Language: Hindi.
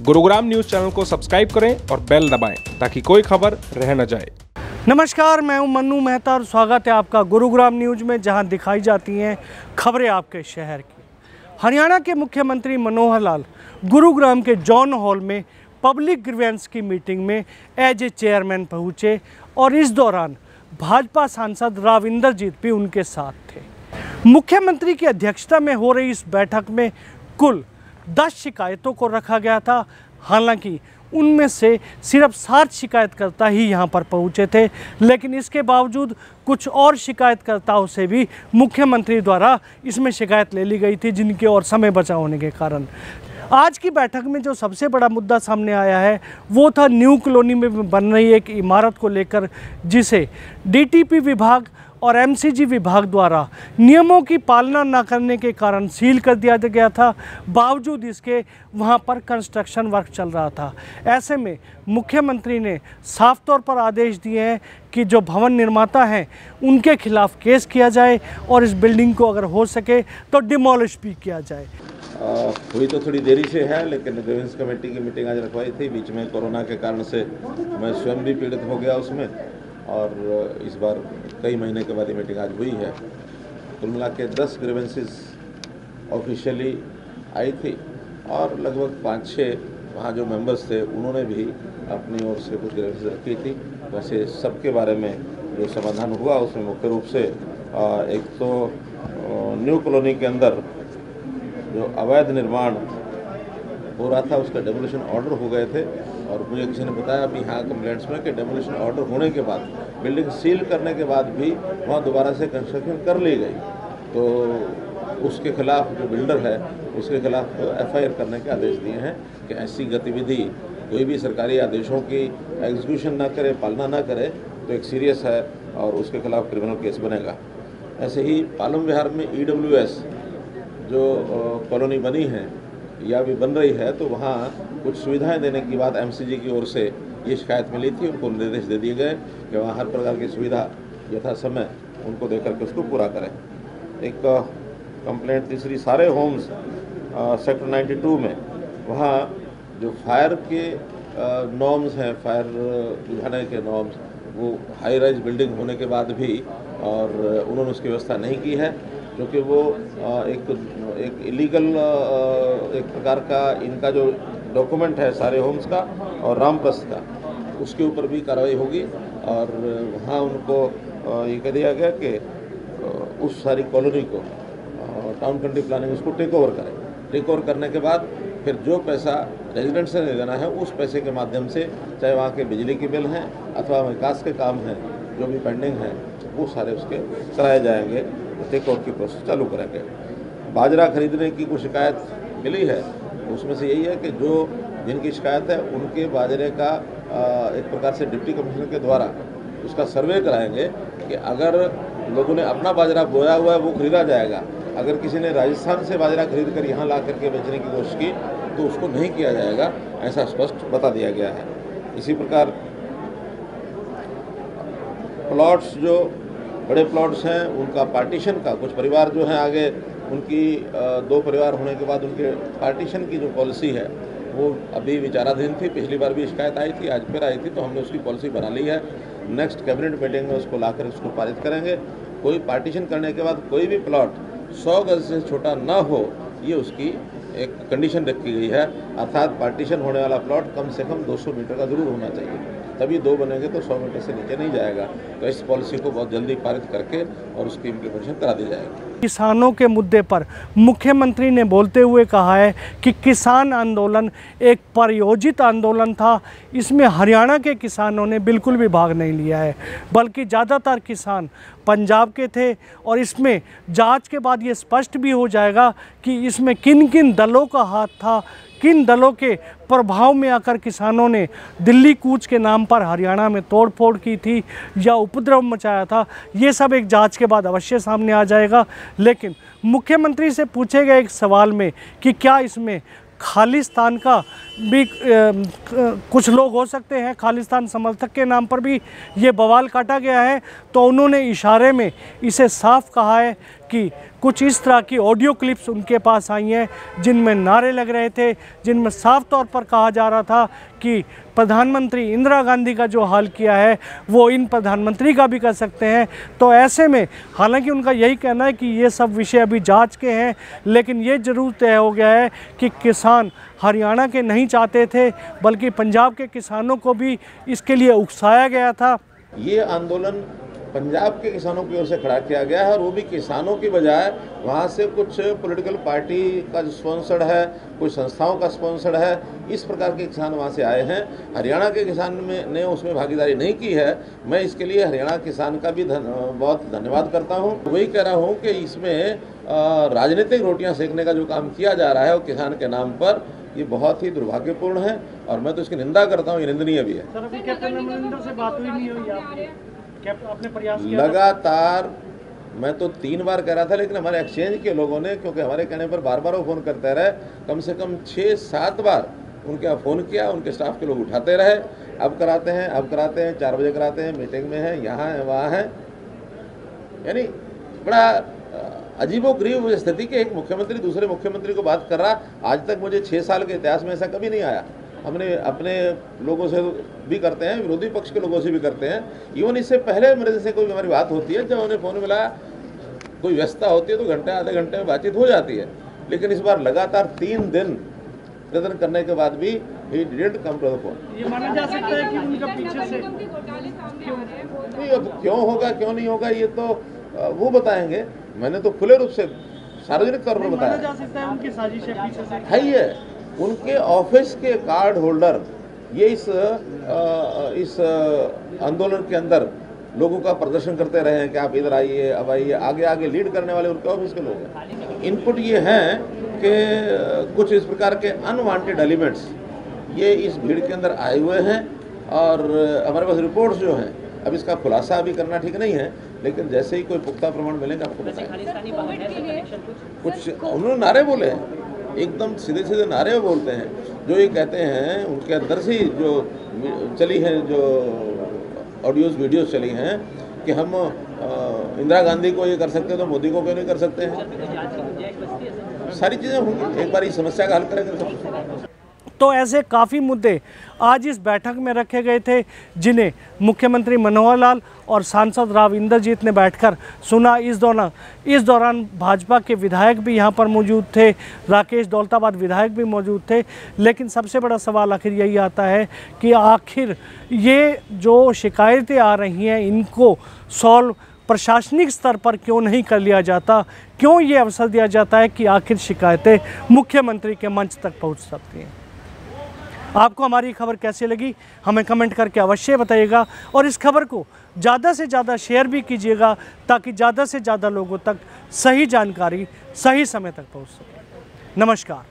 गुरुग्राम न्यूज चैनल को सब्सक्राइब करें और बेल दबाएं ताकि कोई खबर रह न जाए। नमस्कार, मैं हूं मन्नू मेहता और स्वागत है आपका गुरुग्राम न्यूज में, जहां दिखाई जाती हैं खबरें आपके शहर की। हरियाणा के मुख्यमंत्री मनोहर लाल गुरुग्राम के जॉन हॉल में पब्लिक ग्रीवेंस की मीटिंग में एज ए चेयरमैन पहुंचे और इस दौरान भाजपा सांसद राव इंद्रजीत भी उनके साथ थे। मुख्यमंत्री की अध्यक्षता में हो रही इस बैठक में कुल 10 शिकायतों को रखा गया था। हालांकि उनमें से सिर्फ 7 शिकायतकर्ता ही यहां पर पहुंचे थे, लेकिन इसके बावजूद कुछ और शिकायतकर्ताओं से भी मुख्यमंत्री द्वारा इसमें शिकायत ले ली गई थी, जिनके और समय बचा होने के कारण। आज की बैठक में जो सबसे बड़ा मुद्दा सामने आया है वो था न्यू कॉलोनी में बन रही एक इमारत को लेकर, जिसे डीटीपी विभाग और एमसीजी विभाग द्वारा नियमों की पालना न करने के कारण सील कर दिया गया था। बावजूद इसके वहां पर कंस्ट्रक्शन वर्क चल रहा था। ऐसे में मुख्यमंत्री ने साफ तौर पर आदेश दिए हैं कि जो भवन निर्माता हैं उनके खिलाफ केस किया जाए और इस बिल्डिंग को अगर हो सके तो डिमोलिश भी किया जाए। हुई तो थोड़ी देरी से है, लेकिन ग्रीवेंस कमेटी की मीटिंग आज रखवाई थी। बीच में कोरोना के कारण से मैं स्वयं भी पीड़ित हो गया उसमें, और इस बार कई महीने के बाद ये मीटिंग आज हुई है। कुल मिला के 10 ग्रीवेंसेस ऑफिशियली आई थी और लगभग 5-6 वहाँ जो मेंबर्स थे उन्होंने भी अपनी ओर से कुछ ग्रीवेंसेस रखी थी। वैसे सबके बारे में जो समाधान हुआ उसमें मुख्य रूप से एक तो न्यू कॉलोनी के अंदर जो अवैध निर्माण हो रहा था उसका डेमोलिशन ऑर्डर हो गए थे, और मुझे किसी ने बताया अभी यहाँ कंप्लेंट्स में कि डेमोलिशन ऑर्डर होने के बाद बिल्डिंग सील करने के बाद भी वहाँ दोबारा से कंस्ट्रक्शन कर ली गई, तो उसके खिलाफ जो बिल्डर है उसके खिलाफ FIR करने के आदेश दिए हैं कि ऐसी गतिविधि कोई भी सरकारी आदेशों की एग्जीक्यूशन ना करे, पालना ना करे तो एक सीरियस है और उसके खिलाफ क्रिमिनल केस बनेगा। ऐसे ही पालम विहार में EWS जो कॉलोनी बनी है या भी बन रही है, तो वहाँ कुछ सुविधाएं देने की बात MCG की ओर से ये शिकायत मिली थी। उनको निर्देश दे दिए गए कि वहाँ हर प्रकार की सुविधा यथा समय उनको देकर के उसको पूरा करें। एक कंप्लेंट तीसरी, सारे होम्स सेक्टर 92 में वहाँ जो फायर के नॉर्म्स हैं, फायर बुझाने के नॉर्म्स, वो हाई राइज बिल्डिंग होने के बाद भी और उन्होंने उसकी व्यवस्था नहीं की है, क्योंकि वो एक इलीगल एक प्रकार का इनका जो डॉक्यूमेंट है सारे होम्स का और रामप्रस्थ का, उसके ऊपर भी कार्रवाई होगी। और वहाँ उनको ये कह दिया गया कि उस सारी कॉलोनी को टाउन कंट्री प्लानिंग उसको टेक ओवर करें। टेक ओवर करने के बाद फिर जो पैसा रेजिडेंट से देना है उस पैसे के माध्यम से, चाहे वहाँ के बिजली के बिल हैं अथवा विकास के काम हैं जो भी पेंडिंग हैं, वो सारे उसके कराए जाएंगे। टेक ओवर की प्रोसेस चालू करेंगे। बाजरा खरीदने की कुछ शिकायत मिली है, उसमें से यही है कि जो जिनकी शिकायत है उनके बाजरे का एक प्रकार से डिप्टी कमिश्नर के द्वारा उसका सर्वे कराएंगे कि अगर लोगों ने अपना बाजरा बोया हुआ है वो खरीदा जाएगा। अगर किसी ने राजस्थान से बाजरा खरीद कर यहाँ ला करके बेचने की कोशिश की तो उसको नहीं किया जाएगा, ऐसा स्पष्ट बता दिया गया है। इसी प्रकार प्लॉट्स, जो बड़े प्लॉट्स हैं उनका पार्टीशन का, कुछ परिवार जो हैं आगे उनकी 2 परिवार होने के बाद उनके पार्टीशन की जो पॉलिसी है वो अभी विचाराधीन थी। पिछली बार भी शिकायत आई थी, आज फिर आई थी, तो हमने उसकी पॉलिसी बना ली है। नेक्स्ट कैबिनेट मीटिंग में उसको लाकर उसको पारित करेंगे। कोई पार्टीशन करने के बाद कोई भी प्लॉट 100 गज से छोटा ना हो, ये उसकी एक कंडीशन रखी गई है। अर्थात पार्टीशन होने वाला प्लॉट कम से कम 200 मीटर का जरूर होना चाहिए, तभी 2 बनेंगे तो 100 मीटर से नीचे नहीं जाएगा। तो इस पॉलिसी को बहुत जल्दी पारित करके और उसकी इम्प्लीमेंटेशन करा दी जाएगी। किसानों के मुद्दे पर मुख्यमंत्री ने बोलते हुए कहा है कि किसान आंदोलन एक प्रायोजित आंदोलन था। इसमें हरियाणा के किसानों ने बिल्कुल भी भाग नहीं लिया है, बल्कि ज़्यादातर किसान पंजाब के थे। और इसमें जांच के बाद ये स्पष्ट भी हो जाएगा कि इसमें किन किन दलों का हाथ था, किन दलों के प्रभाव में आकर किसानों ने दिल्ली कूच के नाम पर हरियाणा में तोड़फोड़ की थी या उपद्रव मचाया था। ये सब एक जांच के बाद अवश्य सामने आ जाएगा। लेकिन मुख्यमंत्री से पूछे गए एक सवाल में कि क्या इसमें खालिस्तान का भी कुछ लोग हो सकते हैं, खालिस्तान समर्थक के नाम पर भी ये बवाल काटा गया है, तो उन्होंने इशारे में इसे साफ कहा है कि कुछ इस तरह की ऑडियो क्लिप्स उनके पास आई हैं जिनमें नारे लग रहे थे, जिनमें साफ तौर पर कहा जा रहा था कि प्रधानमंत्री इंदिरा गांधी का जो हाल किया है वो इन प्रधानमंत्री का भी कर सकते हैं। तो ऐसे में हालांकि उनका यही कहना है कि ये सब विषय अभी जांच के हैं, लेकिन ये ज़रूर तय हो गया है कि किसान हरियाणा के नहीं चाहते थे, बल्कि पंजाब के किसानों को भी इसके लिए उकसाया गया था। ये आंदोलन पंजाब के किसानों की ओर से खड़ा किया गया है और वो भी किसानों की बजाय वहाँ से कुछ पॉलिटिकल पार्टी का जो स्पॉन्सर्ड है, कुछ संस्थाओं का स्पॉन्सर्ड है, इस प्रकार के किसान वहाँ से आए हैं। हरियाणा के किसान ने उसमें भागीदारी नहीं की है। मैं इसके लिए हरियाणा किसान का भी बहुत धन्यवाद करता हूँ। वही कह रहा हूँ कि इसमें राजनीतिक रोटियाँ सेकने का जो काम किया जा रहा है वो किसान के नाम पर, ये बहुत ही दुर्भाग्यपूर्ण है और मैं तो इसकी निंदा करता हूँ, ये निंदनीय भी है। सर, अभी कैप्टन अमरिंदर से बात हुई नहीं हुई आपकी? आपने प्रयास किया लगातार मैं तो 3 बार कह रहा था, लेकिन हमारे एक्सचेंज के लोगों ने, क्योंकि हमारे कहने पर बार बार वो फ़ोन करते रहे, कम से कम 6-7 बार उनके यहाँ फ़ोन किया, उनके स्टाफ के लोग उठाते रहे। अब कराते हैं 4 बजे कराते हैं, मीटिंग में है, यहाँ है, वहाँ है। यानी बड़ा अजीबोगरीब स्थिति कि एक मुख्यमंत्री दूसरे मुख्यमंत्री को बात कर रहा। आज तक मुझे 6 साल के इतिहास में ऐसा कभी नहीं आया। हमने अपने लोगों से भी करते हैं, विरोधी पक्ष के लोगों से भी करते हैं। इवन इससे पहले मेरे से कोई हमारी बात होती है, जब उन्हें फ़ोन मिला, कोई व्यस्तता होती है तो घंटे आधे घंटे में बातचीत हो जाती है। लेकिन इस बार लगातार 3 दिन प्रदर्शन करने के बाद भी he didn't come to the phone. ये माना जा सकता है कि उनका पीछे से नहीं, अब क्यों होगा क्यों नहीं होगा ये तो वो बताएंगे। मैंने तो खुले रूप से सार्वजनिक तौर पर बताया। माना जा सकता है उनकी साजिश है पीछे से। है ही है। उनके ऑफिस के कार्ड होल्डर ये इस आंदोलन के अंदर लोगों का प्रदर्शन करते रहे हैं कि आप इधर आइए, अब आइए। आगे लीड करने वाले उनके ऑफिस के लोग हैं। इनपुट ये हैं कि कुछ इस प्रकार के अनवांटेड एलिमेंट्स ये इस भीड़ के अंदर आए हुए हैं और हमारे पास रिपोर्ट्स जो हैं, अब इसका खुलासा अभी करना ठीक नहीं है, लेकिन जैसे ही कोई पुख्ता प्रमाण मिलेगा आपको बताएंगे। कुछ उन्होंने नारे बोले हैं, एकदम सीधे नारे बोलते हैं, जो ये कहते हैं उनके अंदर से जो चली है, जो ऑडियोज वीडियोस चली हैं कि हम इंदिरा गांधी को ये कर सकते हैं तो मोदी को क्यों नहीं कर सकते हैं। सारी चीज़ें होंगी, एक बार इस समस्या का हल करेंगे। तो ऐसे काफ़ी मुद्दे आज इस बैठक में रखे गए थे, जिन्हें मुख्यमंत्री मनोहर लाल और सांसद राव इंद्रजीत ने बैठकर सुना। इस दौरान भाजपा के विधायक भी यहाँ पर मौजूद थे, राकेश दौलताबाद विधायक भी मौजूद थे। लेकिन सबसे बड़ा सवाल आखिर यही आता है कि आखिर ये जो शिकायतें आ रही हैं, इनको सॉल्व प्रशासनिक स्तर पर क्यों नहीं कर लिया जाता? क्यों ये अवसर दिया जाता है कि आखिर शिकायतें मुख्यमंत्री के मंच तक पहुँच सकती हैं? आपको हमारी खबर कैसी लगी हमें कमेंट करके अवश्य बताइएगा और इस खबर को ज़्यादा से ज़्यादा शेयर भी कीजिएगा, ताकि ज़्यादा से ज़्यादा लोगों तक सही जानकारी सही समय तक पहुंच सके। नमस्कार।